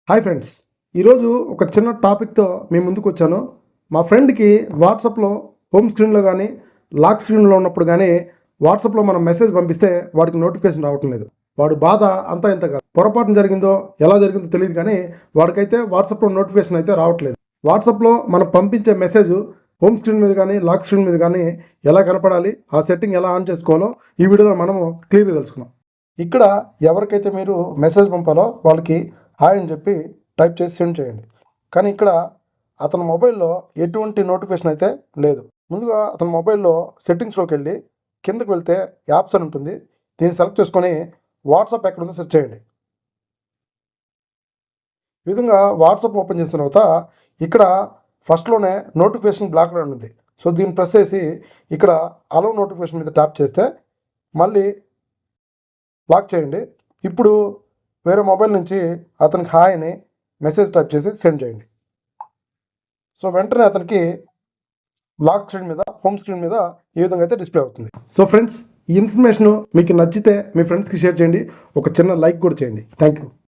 Hi friends, ఈరోజు ఒక చిన్న టాపిక్తో మీ ముందుకు వచ్చాను. మా ఫ్రెండ్కి వాట్సాప్లో హోమ్ స్క్రీన్లో కానీ లాక్ స్క్రీన్లో ఉన్నప్పుడు కానీ వాట్సాప్లో మనం మెసేజ్ పంపిస్తే వాడికి నోటిఫికేషన్ రావటం లేదు. వాడు బాధ అంతా ఇంత కాదు. పొరపాటున జరిగిందో ఎలా జరిగిందో తెలియదు, కానీ వాడికైతే వాట్సాప్లో నోటిఫికేషన్ అయితే రావట్లేదు. వాట్సాప్లో మనం పంపించే మెసేజ్ హోమ్ స్క్రీన్ మీద కానీ లాక్ స్క్రీన్ మీద కానీ ఎలా కనపడాలి, ఆ సెట్టింగ్ ఎలా ఆన్ చేసుకోవాలో ఈ వీడియోలో మనము క్లియర్గా తెలుసుకుందాం. ఇక్కడ ఎవరికైతే మీరు మెసేజ్ పంపాలో వాళ్ళకి హాయ్ అని చెప్పి టైప్ చేసి సెండ్ చేయండి. కానీ ఇక్కడ అతని మొబైల్లో ఎటువంటి నోటిఫికేషన్ అయితే లేదు. ముందుగా అతని మొబైల్లో సెట్టింగ్స్లోకి వెళ్ళి కిందకు వెళ్తే యాప్స్ అని ఉంటుంది. దీన్ని సెలెక్ట్ చేసుకొని వాట్సాప్ ఎక్కడ ఉందో సెర్చ్ చేయండి. ఈ విధంగా వాట్సాప్ ఓపెన్ చేసిన తర్వాత ఇక్కడ ఫస్ట్లోనే నోటిఫికేషన్ బ్లాక్ అని ఉంది. సో దీన్ని ప్రెస్ చేసి ఇక్కడ అలో నోటిఫికేషన్ మీద ట్యాప్ చేస్తే మళ్ళీ లాక్ చేయండి. ఇప్పుడు వేరే మొబైల్ నుంచి అతనికి హాయ్ అని మెసేజ్ టైప్ చేసి సెండ్ చేయండి. సో వెంటనే అతనికి లాక్ స్క్రీన్ మీద హోమ్ స్క్రీన్ మీద ఈ విధంగా అయితే డిస్ప్లే అవుతుంది. సో ఫ్రెండ్స్, ఈ ఇన్ఫర్మేషన్ మీకు నచ్చితే మీ ఫ్రెండ్స్కి షేర్ చేయండి. ఒక చిన్న లైక్ కూడా చేయండి. Thank you.